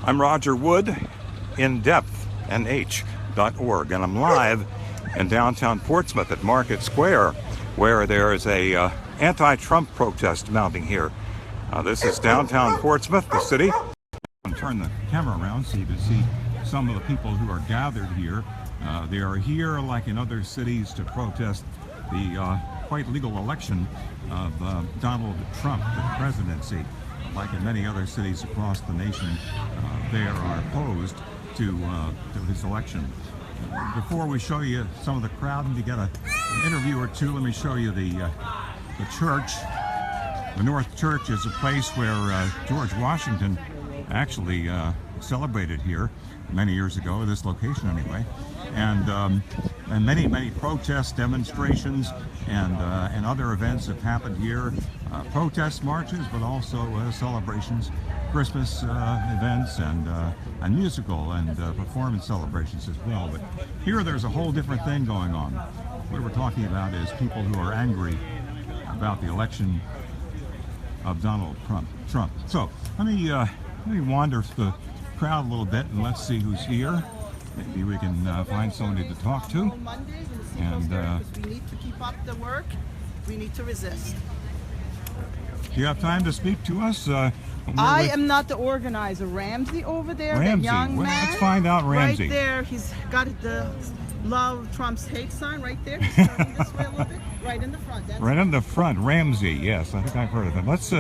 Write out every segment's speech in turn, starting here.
I'm Roger Wood, indepthnh.org, and I'm live in downtown Portsmouth at Market Square, where there is a anti-Trump protest mounting here. This is downtown Portsmouth, the city. I'll turn the camera around so you can see some of the people who are gathered here. They are here, like in other cities, to protest the quite legal election of Donald Trump to the presidency. Like in many other cities across the nation, they are opposed to his election. Before we show you some of the crowd and to get an interview or two, let me show you the church. The North Church is a place where George Washington actually celebrated here many years ago, at this location anyway, and many protests, demonstrations, and other events have happened here. Protest marches, but also celebrations, Christmas events, and musical and performance celebrations as well. But here, there's a whole different thing going on. What we're talking about is people who are angry about the election of Donald Trump. So let me wander the crowd a little bit and let's see who's here. Maybe we can find somebody to talk to. And we need to keep up the work. We need to resist. Do you have time to speak to us? I am not the organizer. Ramsey over there, Ramsey. that young Well, man. let's find out Ramsey. Right there, he's got the Love Trump's Hate sign right there. He's turning this way a little bit. Right in the front. That's right in the front, Ramsey. Yes, I think I've heard of him. Let's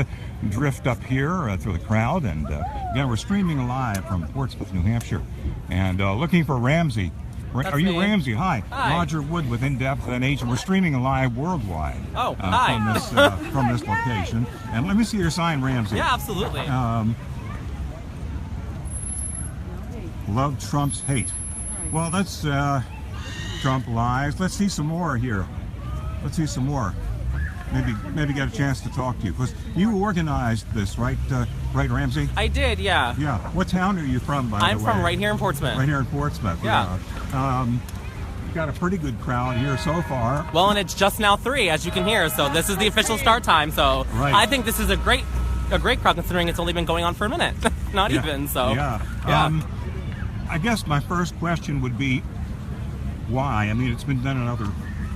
drift up here through the crowd, and again, we're streaming live from Portsmouth, New Hampshire, and looking for Ramsey. Are you me. Ramsey? Hi. Roger Wood with In-Depth NH, and we're streaming live worldwide. Oh, hi. From this location. And let me see your sign, Ramsey. Yeah, absolutely. Love Trump's hate. Well, that's Trump lies. Let's see some more here. Let's see some more. Maybe get a chance to talk to you, because you organized this, right, Ramsey? I did, yeah. Yeah. What town are you from, by the way? I'm from right here in Portsmouth. Right here in Portsmouth. Yeah. You've got a pretty good crowd here so far. Well, and it's just now 3, as you can hear. So this is the official start time. So right. I think this is a great crowd, considering it's only been going on for a minute, not even. So yeah. I guess my first question would be, why? I mean, it's been done in other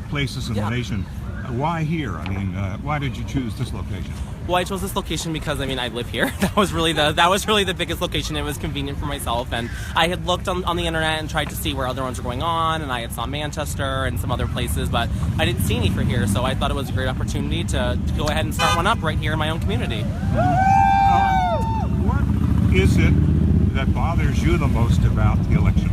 places in the nation. Why here? I mean, why did you choose this location? Well, I chose this location because, I mean, I live here. That was really the biggest location. It was convenient for myself, and I had looked on the internet and tried to see where other ones were going on, and I had saw Manchester and some other places, but I didn't see any for here, so I thought it was a great opportunity to go ahead and start one up right here in my own community. What is it that bothers you the most about the election?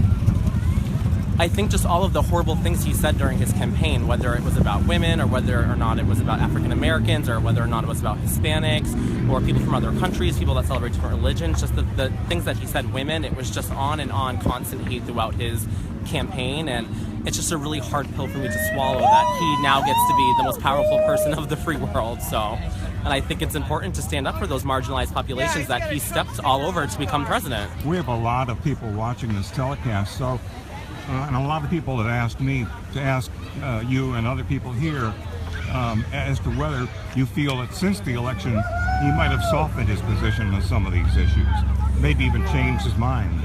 I think just all of the horrible things he said during his campaign, whether it was about women or whether or not it was about African Americans or whether or not it was about Hispanics or people from other countries, people that celebrate different religions, just the things that he said, women, it was just on and on constant hate throughout his campaign, and it's just a really hard pill for me to swallow that he now gets to be the most powerful person of the free world. So, and I think it's important to stand up for those marginalized populations that he stepped all over to become president. We have a lot of people watching this telecast, so and a lot of people have asked me to ask you and other people here as to whether you feel that since the election he might have softened his position on some of these issues, maybe even changed his mind.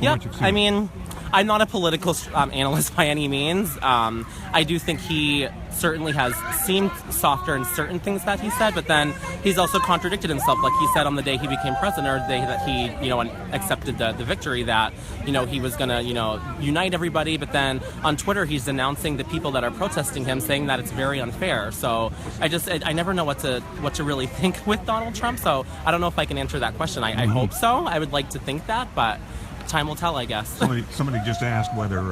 Yep, I mean, I'm not a political analyst by any means. I do think he certainly has seemed softer in certain things that he said, but then he's also contradicted himself. Like he said on the day he became president, or the day that he, accepted the victory, that, he was going to, unite everybody. But then on Twitter, he's denouncing the people that are protesting him, saying that it's very unfair. So I never know what to really think with Donald Trump. So I don't know if I can answer that question. I hope so. I would like to think that, but time will tell, I guess. Somebody just asked whether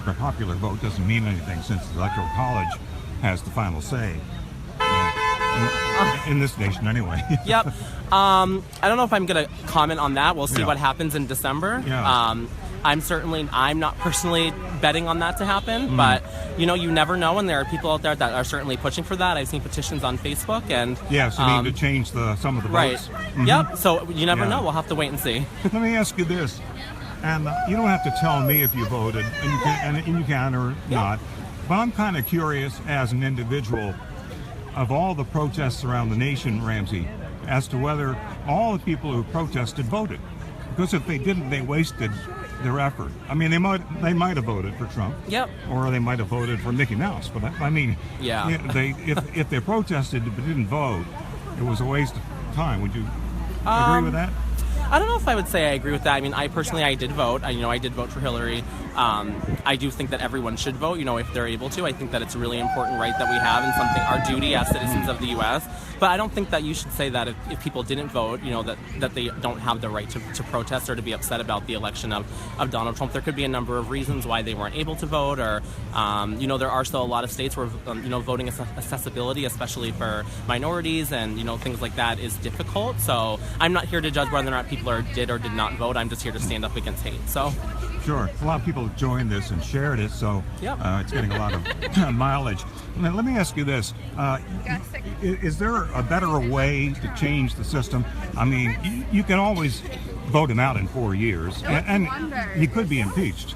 the popular vote doesn't mean anything since the Electoral College has the final say in this nation anyway. Yep. I don't know if I'm going to comment on that. We'll see what happens in December. Yeah. I'm not personally betting on that to happen, but you never know, and there are people out there that are certainly pushing for that. I've seen petitions on Facebook, and yes, you need to change some of the votes. Right. Yep. So you never know. We'll have to wait and see. Let me ask you this, and you don't have to tell me if you voted, and you can or not. But I'm kind of curious, as an individual, of all the protests around the nation, Ramsey, as to whether all the people who protested voted. Because if they didn't, they wasted their effort. I mean, they might have voted for Trump. Yep. Or they might have voted for Mickey Mouse. But I mean, yeah. If they protested but didn't vote, it was a waste of time. Would you agree with that? I don't know if I would say I agree with that. I mean, I did vote. I did vote for Hillary. I do think that everyone should vote, if they're able to. I think that it's a really important right that we have and something, our duty as citizens of the U.S. But I don't think that you should say that if people didn't vote, that they don't have the right to protest or to be upset about the election of Donald Trump. There could be a number of reasons why they weren't able to vote, or, there are still a lot of states where, voting accessibility, especially for minorities and, things like that, is difficult. So I'm not here to judge whether or not people did or did not vote. I'm just here to stand up against hate. So. Sure. A lot of people joined this and shared it, so yep. It's getting a lot of mileage. Now, let me ask you this. Is there a better way to change the system? I mean, you can always vote him out in 4 years, and he could be impeached.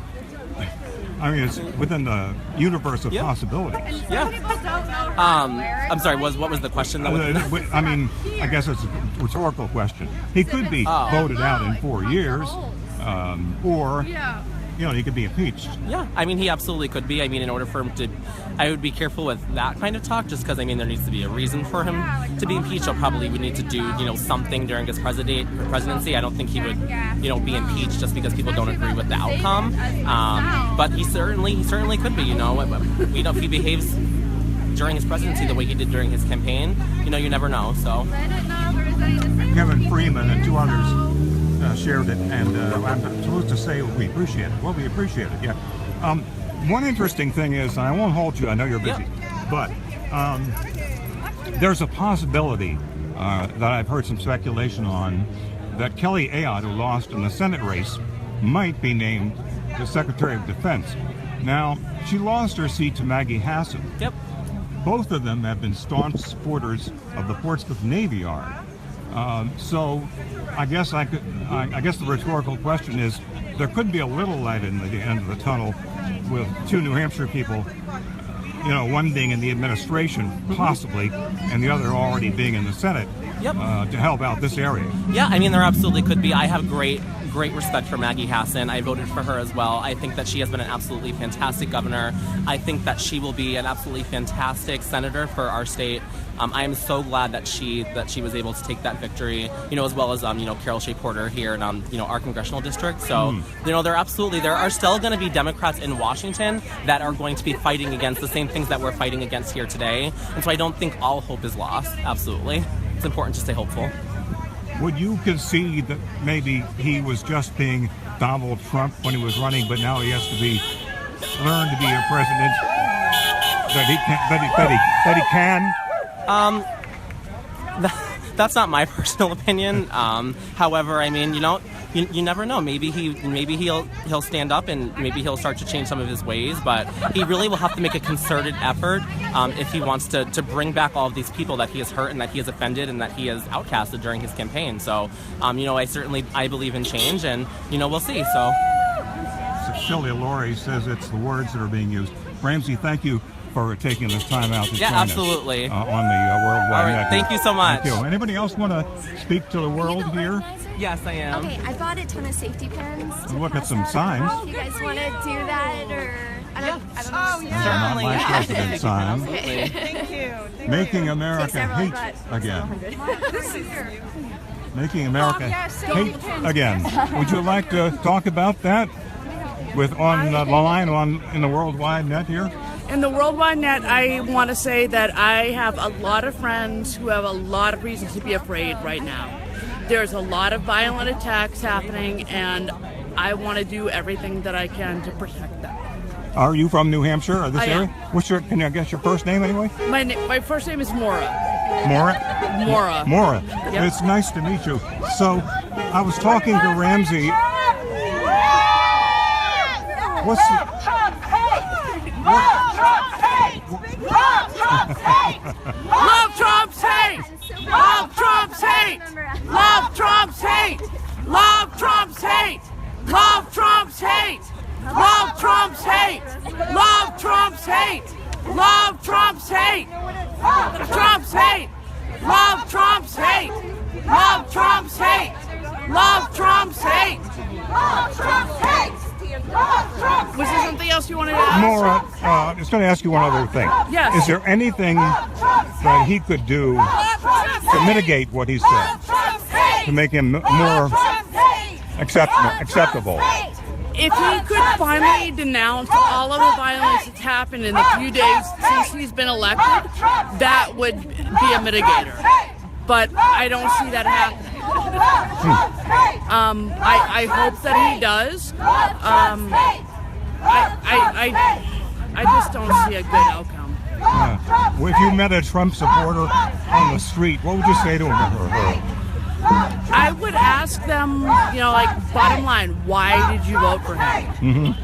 I mean, it's within the universe of possibilities. Yeah. I'm sorry, what was the question? I mean, I guess it's a rhetorical question. He could be voted out in 4 years. Or, he could be impeached. Yeah, I mean, he absolutely could be. I mean, in order for him to, I would be careful with that kind of talk, just because, there needs to be a reason for him to be impeached. He'll probably would need to do, something during his presidency. I don't think he would, be impeached just because people don't agree with the outcome. But he certainly could be, if he behaves during his presidency the way he did during his campaign, you never know, so. Kevin Freeman and two others shared it, and I'm supposed to say we appreciate it. Well, we appreciate it, yeah. One interesting thing is, and I won't hold you, I know you're busy, but there's a possibility that I've heard some speculation on that Kelly Ayotte, who lost in the Senate race, might be named the Secretary of Defense. Now, she lost her seat to Maggie Hassan. Yep. Both of them have been staunch supporters of the Portsmouth Navy Yard. So I guess the rhetorical question is, there could be a little light in the end of the tunnel with two New Hampshire people, one being in the administration, possibly, and the other already being in the Senate, to help out this area. Yeah, there absolutely could be. I have great respect for Maggie Hassan. I voted for her as well. I think that she has been an absolutely fantastic governor. I think that she will be an absolutely fantastic senator for our state. I am so glad that she was able to take that victory, as well as Carol Shea Porter here in our congressional district. So there are still going to be Democrats in Washington that are going to be fighting against the same things that we're fighting against here today. And so I don't think all hope is lost. Absolutely, it's important to stay hopeful. Would you concede that maybe he was just being Donald Trump when he was running, but now he has to learn to be a president that he can? That's not my personal opinion. However, you never know. Maybe he'll stand up and maybe he'll start to change some of his ways. But he really will have to make a concerted effort if he wants to bring back all of these people that he has hurt and that he has offended and that he has outcasted during his campaign. So, I believe in change, and we'll see. So, Cecilia Laurie says it's the words that are being used. Ramsey, thank you for taking this time out to join absolutely. Us on the Worldwide Net. Thank you so much. Thank you. Anybody else want to speak to the world here? Yes, I am. Okay, I bought a ton of safety pins. Look at some signs. If you guys want to do that, or I don't know. Oh, These are not my president signs. Thank you. Making America hate again. Making America hate again. Would you like to talk about that on the line in the Worldwide Net here? In the Worldwide Net, I want to say that I have a lot of friends who have a lot of reasons to be afraid right now. There's a lot of violent attacks happening, and I want to do everything that I can to protect them. Are you from New Hampshire or this I area? am. Can I guess your first name anyway? My first name is Maura. Maura? Maura. Maura. Yep. It's nice to meet you. So, I was talking to Ramsey. What's Love Trump's hate! Love Trump's hate! Love Trump's hate! Love Trump's hate! Love Trump's hate! Love Trump's hate! Love Trump's hate! Love Trump's hate! Trump's hate! Love Trump's hate! Was there something else you wanted to ask? Maura, I was going to ask you one other thing. Yes. Is there anything that he could do to mitigate what he said, to make him more acceptable? If he could finally denounce all of the violence that's happened in the few days since he's been elected, that would be a mitigator. But I don't see that happening. I hope that he does. I just don't see a good outcome. Well, if you met a Trump supporter on the street, what would you say to him or her? I would ask them, like, bottom line, why did you vote for him?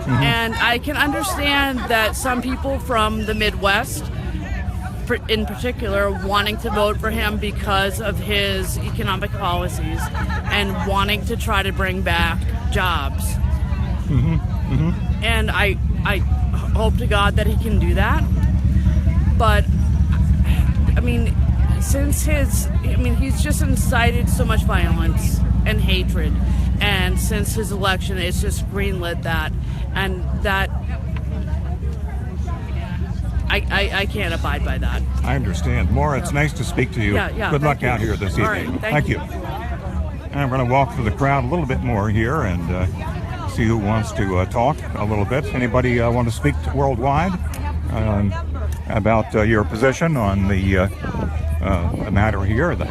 And I can understand that some people from the Midwest, in particular, wanting to vote for him because of his economic policies and wanting to try to bring back jobs. And I hope to God that he can do that. But, I mean, he's just incited so much violence and hatred. And since his election, it's just greenlit that. And that, I can't abide by that. I understand. Maura, it's nice to speak to you. Yeah, Good luck thank you. out here this All evening. right, thank you. And I'm going to walk through the crowd a little bit more here and see who wants to talk a little bit. Anybody want to speak worldwide about your position on the matter here, the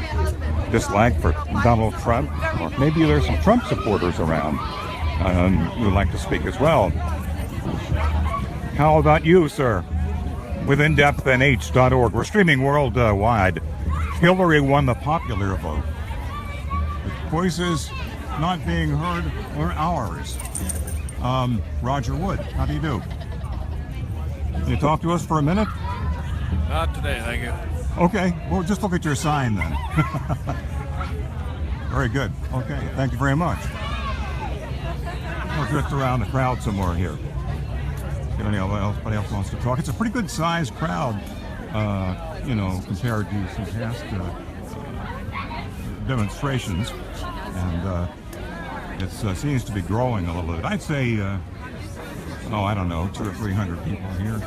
dislike for Donald Trump? Or maybe there's some Trump supporters around who would like to speak as well. How about you, sir? With indepthnh.org. We're streaming worldwide. Hillary won the popular vote. The voices not being heard are ours. Roger Wood, how do you do? Can you talk to us for a minute? Not today, thank you. Okay, well, just look at your sign then. Very good. Okay, thank you very much. We'll drift around the crowd some more here. If anybody else wants to talk. It's a pretty good sized crowd, compared to some past demonstrations. And it seems to be growing a little bit. I'd say, I don't know, 200 or 300 people here.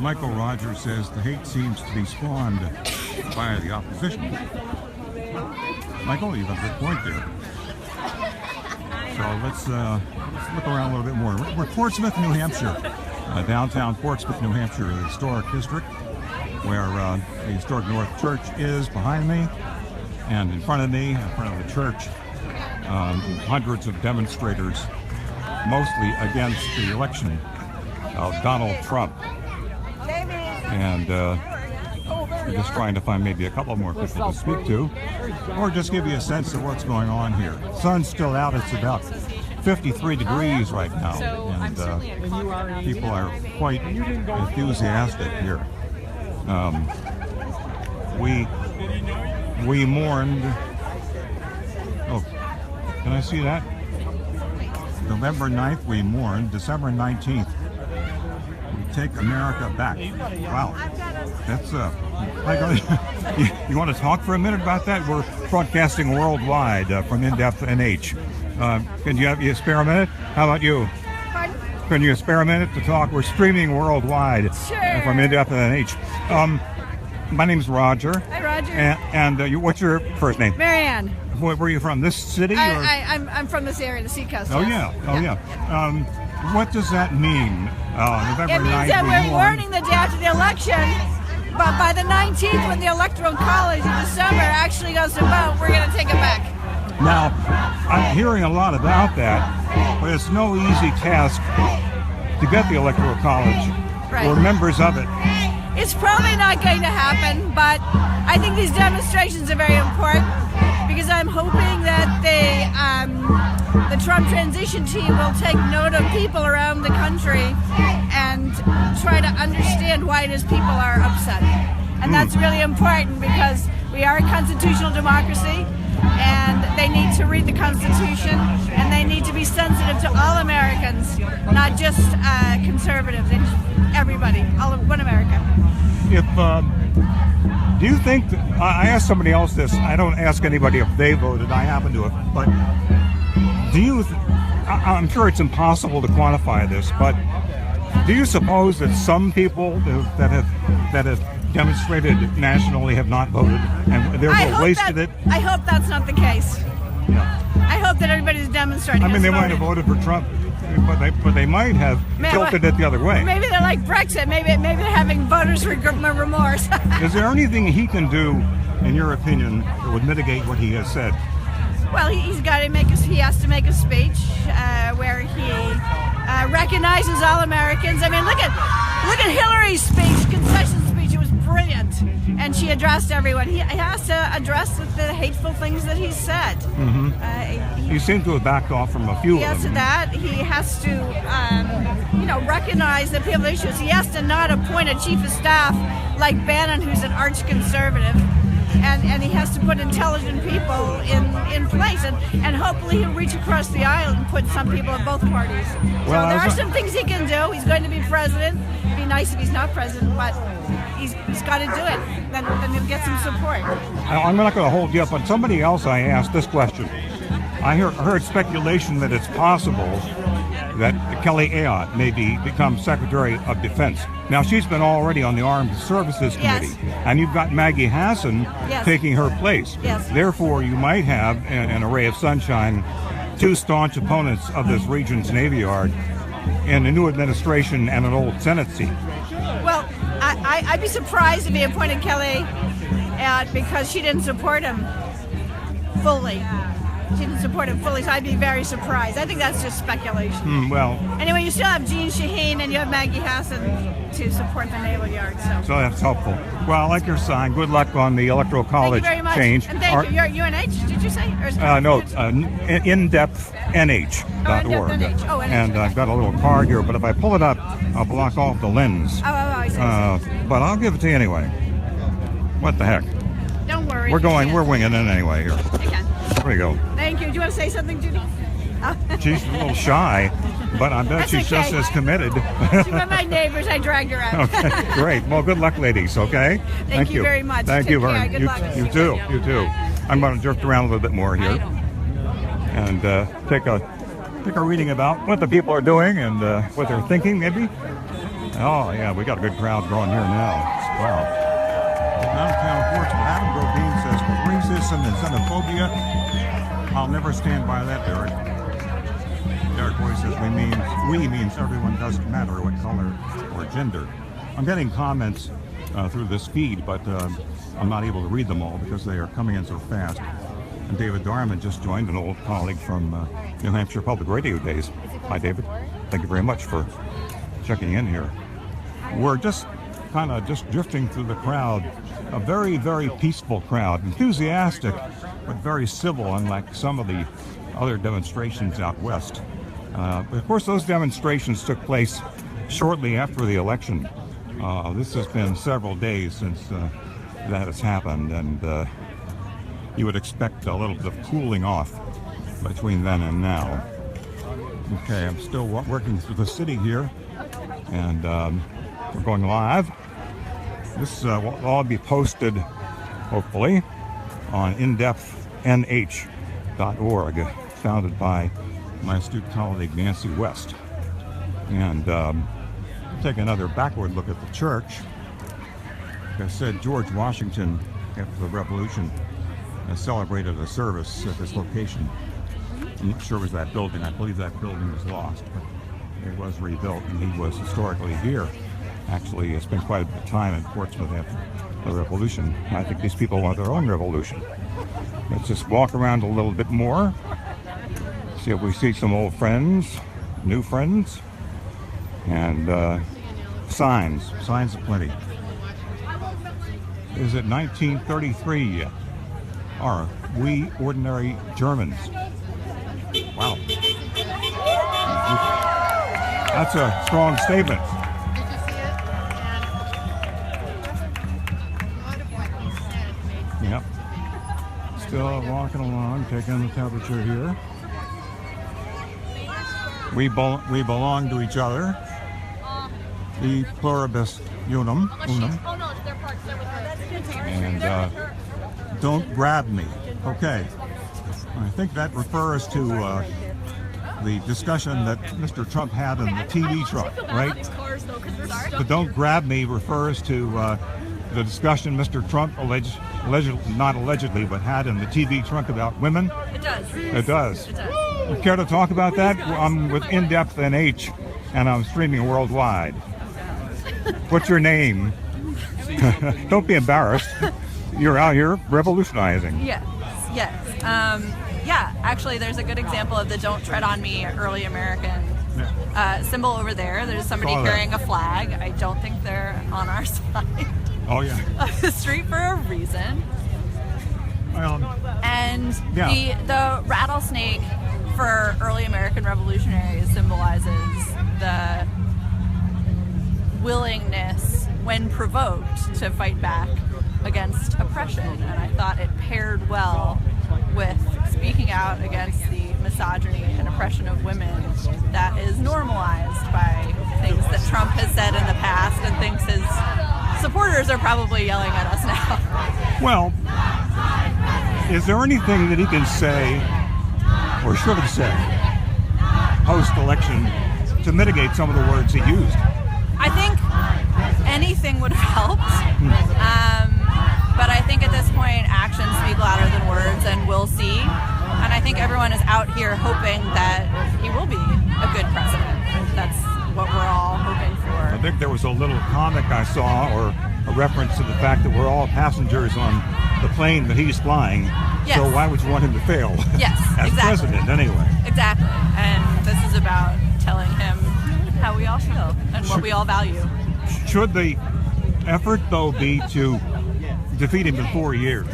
Michael Rogers says the hate seems to be spawned by the opposition. Michael, you have a good point there. So let's look around a little bit more. We're Portsmouth, New Hampshire, downtown Portsmouth, New Hampshire, the historic district, where the historic North Church is behind me, and in front of me, in front of the church, hundreds of demonstrators, mostly against the election of Donald Trump. And we're just trying to find maybe a couple more people to speak to, or just give you a sense of what's going on here. Sun's still out. It's about 53 degrees right now, and people are quite enthusiastic here. We mourned. Oh, can I see that? November 9th, we mourned. December 19th, we take America back. Wow. That's you want to talk for a minute about that? We're broadcasting worldwide from In-Depth NH. Can you spare a minute? How about you? Pardon? Can you spare a minute to talk? We're streaming worldwide from In-Depth NH. My name's Roger. Hi, Roger. And what's your first name? Marianne. Where are you from? This city? I'm from this area, the Seacoast. Oh, yeah. Oh, yeah. What does that mean? November It 9th, means that we're mourning the day after the election, but by the 19th, when the Electoral College in December actually goes to vote, we're going to take it back. Now, I'm hearing a lot about that, but it's no easy task to get the Electoral College. Right. We're members of it. It's probably not going to happen, but I think these demonstrations are very important because I'm hoping that the Trump transition team will take note of people around the country and try to understand why it is people are upset. And that's really important because we are a constitutional democracy and they need to read the Constitution and they need to be sensitive to all Americans, not just conservatives, everybody, all of one America. Do you think, I asked somebody else this, I don't ask anybody if they voted, I happen to have, but Do you? I'm sure it's impossible to quantify this, but do you suppose that some people that have demonstrated nationally have not voted and therefore wasted it? I hope that's not the case. Yeah. I hope that everybody's demonstrating. I mean, they might have voted for Trump, but they might have tilted it the other way. Maybe they're like Brexit. Maybe they're having voters' remorse. Is there anything he can do, in your opinion, that would mitigate what he has said? Well, he has to make a speech where he recognizes all Americans. I mean, look at Hillary's speech, concession speech. It was brilliant, and she addressed everyone. He has to address the hateful things that he said. Mm-hmm. He seemed to have backed off from a few of them. He has to that. He has to, recognize the people issues. He has to not appoint a chief of staff like Bannon, who's an arch conservative. And he has to put intelligent people in place, and hopefully he'll reach across the aisle and put some people of both parties. Well, so there are some things he can do. He's going to be president. It'd be nice if he's not president, but he's got to do it. Then he'll get some support. I'm not going to hold you up, but somebody else I asked this question. I heard speculation that it's possible that Kelly Ayotte may become Secretary of Defense. Now, she's been already on the Armed Services Committee, Yes. and you've got Maggie Hassan Yes. taking her place. Yes. Therefore, you might have, in a ray of sunshine, two staunch opponents of this region's Navy Yard in a new administration and an old Senate seat. Well, I'd be surprised if he appointed Kelly because she didn't support him fully. She didn't support him fully, so I'd be very surprised. I think that's just speculation. Well, Anyway, you still have Jean Shaheen and you have Maggie Hassan to support the Naval Yard. So that's helpful. Well, I like your sign. Good luck on the Electoral thank College you very much. change. And thank you. You're UNH, did you say? Or is indepthnh.org. NH. Oh, NH. And I've got a little card here, but if I pull it up, I'll block off the lens. I see. But I'll give it to you anyway. What the heck? Don't worry. We're winging it anyway here. You can. There we go. Thank you. Do you want to say something, Judy? She's a little shy, but I bet That's she's just okay. as committed. She's one of my neighbors. I dragged her out. Okay, great. Well, good luck, ladies, okay? Thank you very much. Thank Take you very care. much. Good luck. You too. You too. I'm going to drift around a little bit more here and take a reading about what the people are doing and what they're thinking, maybe. Oh, yeah, we got a good crowd growing here now. Wow. Downtown Portsmouth, Adam Grodin says, racism and xenophobia, I'll never stand by that, Derek. Derek Boy says, we means everyone, doesn't matter what color or gender. I'm getting comments through this feed, but I'm not able to read them all because they are coming in so fast. And David Darman just joined, an old colleague from New Hampshire Public Radio days. Hi, David. Thank you very much for checking in here. We're just kind of drifting through the crowd. A very, very peaceful crowd, enthusiastic, but very civil, unlike some of the other demonstrations out west. But of course, those demonstrations took place shortly after the election. This has been several days since that has happened, and you would expect a little bit of cooling off between then and now. Okay, I'm still working through the city here, and we're going live. This will all be posted, hopefully, on indepthnh.org, founded by my astute colleague Nancy West. And take another backward look at the church. Like I said, George Washington, after the Revolution, celebrated a service at this location. I'm not sure it was that building. I believe that building was lost, but it was rebuilt, and he was historically here. Actually, spent quite a bit of time in Portsmouth after the Revolution. I think these people want their own revolution. Let's just walk around a little bit more, see if we see some old friends, new friends, and signs aplenty. Is it 1933 yet? Are we ordinary Germans? Wow. That's a strong statement. Yep. Still walking along, taking the temperature here. We belong to each other. The pluribus unum. And don't grab me. Okay. I think that refers to the discussion that Mr. Trump had in the TV truck, right? The "Don't Grab Me" refers to the discussion Mr. Trump not allegedly, but had in the TV truck about women. It does. It does. It does. You care to talk about that? I'm with In-Depth NH, and I'm streaming worldwide. What's your name? Don't be embarrassed. You're out here revolutionizing. Yes. Yeah, actually, there's a good example of the "Don't Tread on Me" early American symbol over there. There's somebody carrying a flag. I don't think they're on our side. Oh, yeah. Of the street for a reason. And yeah. the rattlesnake for early American revolutionaries symbolizes the willingness, when provoked, to fight back against oppression. And I thought it paired well with speaking out against the misogyny and oppression of women that is normalized by things that Trump has said in the past and thinks his supporters are probably yelling at us now. Well, is there anything that he can say, or should have said, post-election to mitigate some of the words he used? I think anything would have helped. But I think at this point, actions speak louder than words, and we'll see. And I think everyone is out here hoping that he will be a good president. That's what we're all hoping for. I think there was a little comic I saw, or a reference to the fact that we're all passengers on the plane that he's flying. Yes. So why would you want him to fail? Yes, As exactly. president, anyway. Exactly. And this is about telling him how we all feel and what we all value. Should the effort, though, be to defeat him in 4 years?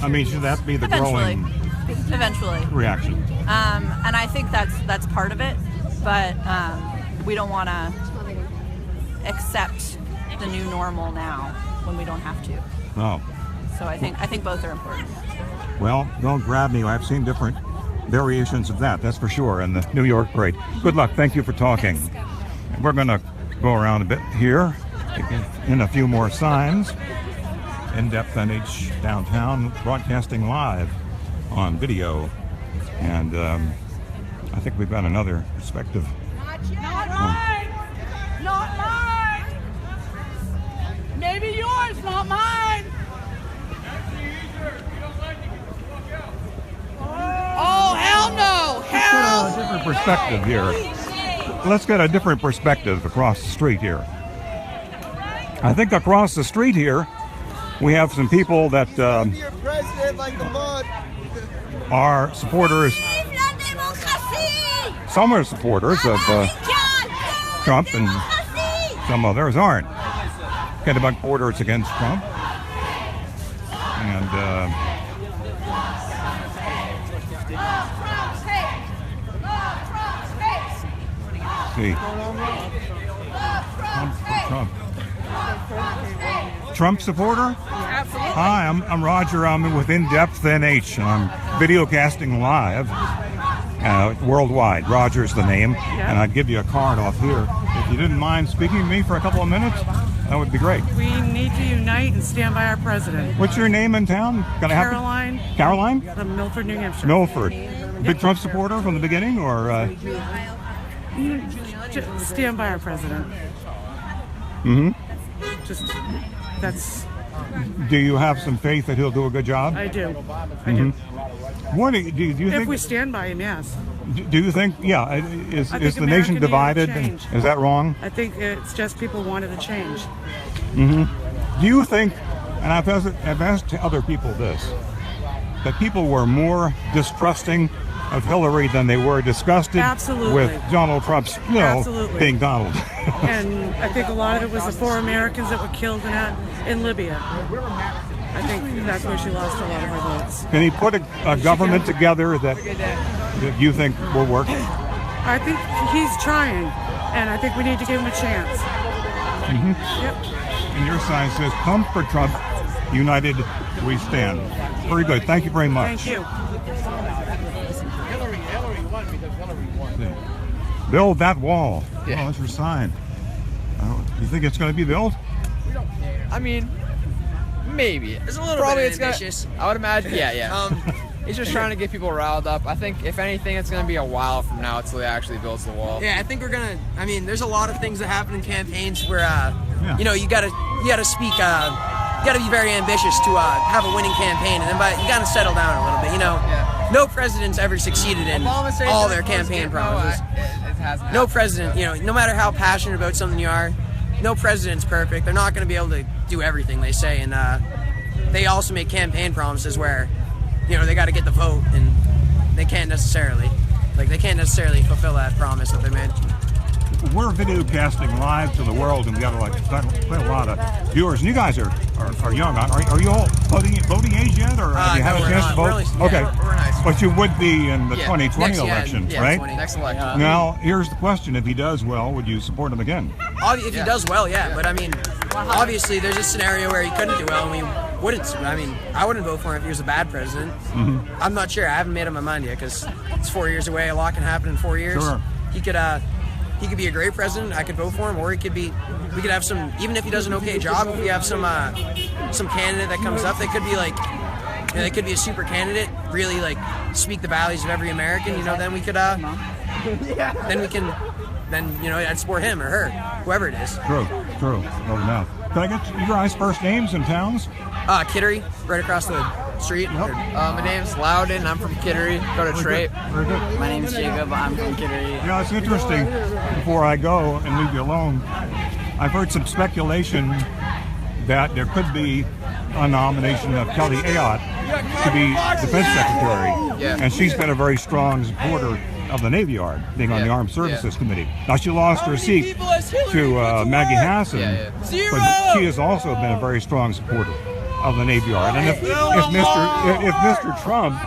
I mean, should that be the growing Eventually. reaction? And I think that's part of it, but we don't want to accept the new normal now when we don't have to. No. So I think both are important. Well, don't grab me. I've seen different variations of that, that's for sure, in the New York parade. Good luck. Thank you for talking. We're going to go around a bit here, in a few more signs. In-Depth NH downtown, broadcasting live on video. And I think we've got another perspective. Not mine! Not mine! Maybe yours, not mine! Oh, hell no! Hell! Let's get a different perspective here. Let's get a different perspective across the street here. I think across the street here, we have some people that are supporters. Some are supporters of Trump, and some others aren't. Kennebunk borders against Trump, and see, Trump supporter? Absolutely. Hi, I'm Roger. I'm with In-Depth NH. I'm videocasting live worldwide. Roger's the name, and I'd give you a card off here. If you didn't mind speaking to me for a couple of minutes, that would be great. We need to unite and stand by our president. What's your name in town? Caroline. Caroline? From Milford, New Hampshire. Milford. Big Trump supporter from the beginning, or? Just stand by our president. Mm-hmm. Just, that's... Do you have some faith that he'll do a good job? I do. I do. What do you think? If we stand by him, yes. Do you think? Yeah. Is the nation America needed divided? change. Is that wrong? I think it's just people wanted a change. Mm-hmm. Do you think? And I've asked other people this, that people were more distrusting of Hillary than they were disgusted with Donald Trump's, being Donald. And I think a lot of it was the 4 Americans that were killed in Libya. I think that's where she lost a lot of her votes. Can he put a government together that you think will work? I think he's trying, and I think we need to give him a chance. Mm-hmm. Yep. And your sign says, "Come for Trump, united we stand." Very good. Thank you very much. Thank you. Build that wall. Yeah. Oh, that's your sign. You think it's going to be built? I mean, maybe. It's a little bit ambitious. I would imagine. Yeah. He's just trying to get people riled up. I think, if anything, it's going to be a while from now until he actually builds the wall. Yeah, I think we're gonna. I mean, there's a lot of things that happen in campaigns where, you know, you gotta speak. You gotta be very ambitious to have a winning campaign, and then you gotta settle down a little bit. You know, no president's ever succeeded in all their campaign promises. It hasn't. No president, you know, no matter how passionate about something you are, no president's perfect. They're not going to be able to do everything they say, and they also make campaign promises where, you know, they got to get the vote, and they can't necessarily fulfill that promise that they made. We're video casting live to the world, and we got quite a lot of viewers. And you guys are young. Are you all voting age yet, or have you had a chance to vote? Okay, we're in high school. But you would be in the 2020 election, right? Next election. Now, here's the question: if he does well, would you support him again? If he does well, yeah. But I mean, obviously, there's a scenario where he couldn't do well, and we wouldn't. I mean, I wouldn't vote for him if he was a bad president. Mm-hmm. I'm not sure. I haven't made up my mind yet because it's 4 years away. A lot can happen in 4 years. Sure. He could be a great president. I could vote for him, or we could have some. Even if he does an okay job, if we have some candidate that comes up, they could be like, you know, they could be a super candidate. Really like speak the values of every American. You know, then we could. Then you know, I'd support him or her, whoever it is. True. No doubt. Can I get you guys' first names and towns? Kittery, right across the street. Yep. My name's Loudon. I'm from Kittery. Go to Trape. Very good. My name's Jacob. I'm from Kittery. You know, it's interesting. Before I go and leave you alone, I've heard some speculation that there could be a nomination of Kelly Ayotte to be defense secretary. Yeah. And she's been a very strong supporter of the Navy Yard, being on the Armed Services Committee. Now, she lost her seat to Maggie Hassan, but she has also been a very strong supporter of the Navy Yard. And if Mr. Trump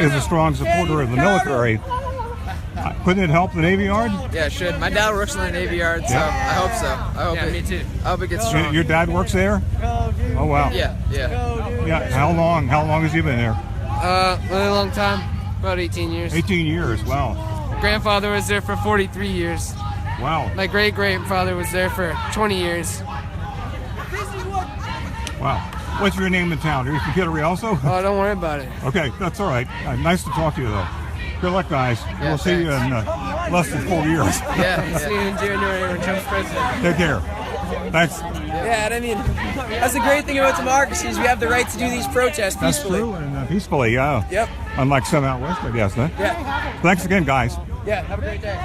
is a strong supporter of the military, couldn't it help the Navy Yard? Yeah, it should. My dad works in the Navy Yard, so I hope so. Me too. I hope it gets strong. Your dad works there? Oh, wow. Yeah. How long has he been there? Really long time. About 18 years. 18 years, wow. Grandfather was there for 43 years. Wow. My great-grandfather was there for 20 years. Wow. What's your name in town? Are you from Kittery also? Oh, don't worry about it. Okay, that's all right. Nice to talk to you, though. Good luck, guys. Yeah, we'll see you in less than 4 years. Yeah, see you in January when Trump's president. Take care. Thanks. Yeah, and I mean, that's the great thing about democracy is we have the right to do these protests peacefully. That's true, and peacefully, yeah. Yep. Unlike some out west, I guess, huh? Yeah. Thanks again, guys. Yeah, have a great day.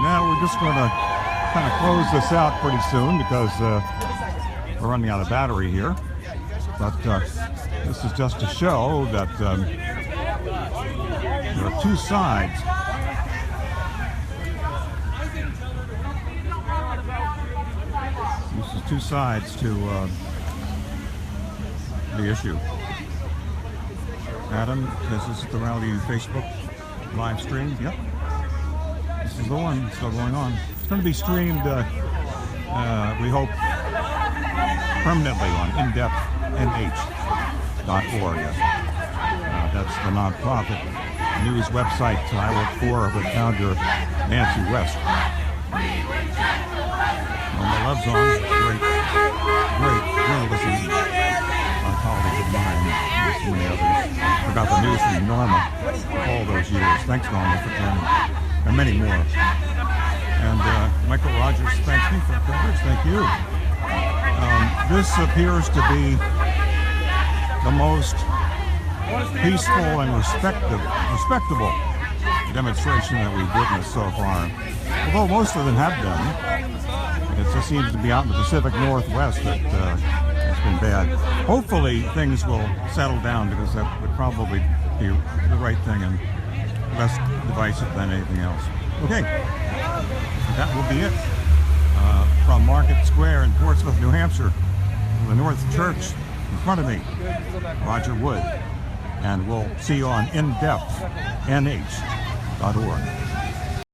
Now we're just going to kind of close this out pretty soon because we're running out of battery here. But this is just to show that there are two sides. This is two sides to the issue. Adam, this is the Rowdy Facebook live stream. Yep. This is the one still going on. It's going to be streamed, we hope, permanently on indepthnh.org. That's the nonprofit news website I work for with founder Nancy West. On the Love Zone, great journalism. My colleague of mine and so many others about the news from Norma all those years. Thanks, Norma, for joining, and many more. And Michael Rogers, thank you for the coverage. Thank you. This appears to be the most peaceful and respectable demonstration that we've witnessed so far. Although most of them have been, it just seems to be out in the Pacific Northwest that it's been bad. Hopefully things will settle down because that would probably be the right thing and less divisive than anything else. Okay, that will be it. From Market Square in Portsmouth, New Hampshire, the North Church in front of me, Roger Wood. And we'll see you on indepthnh.org.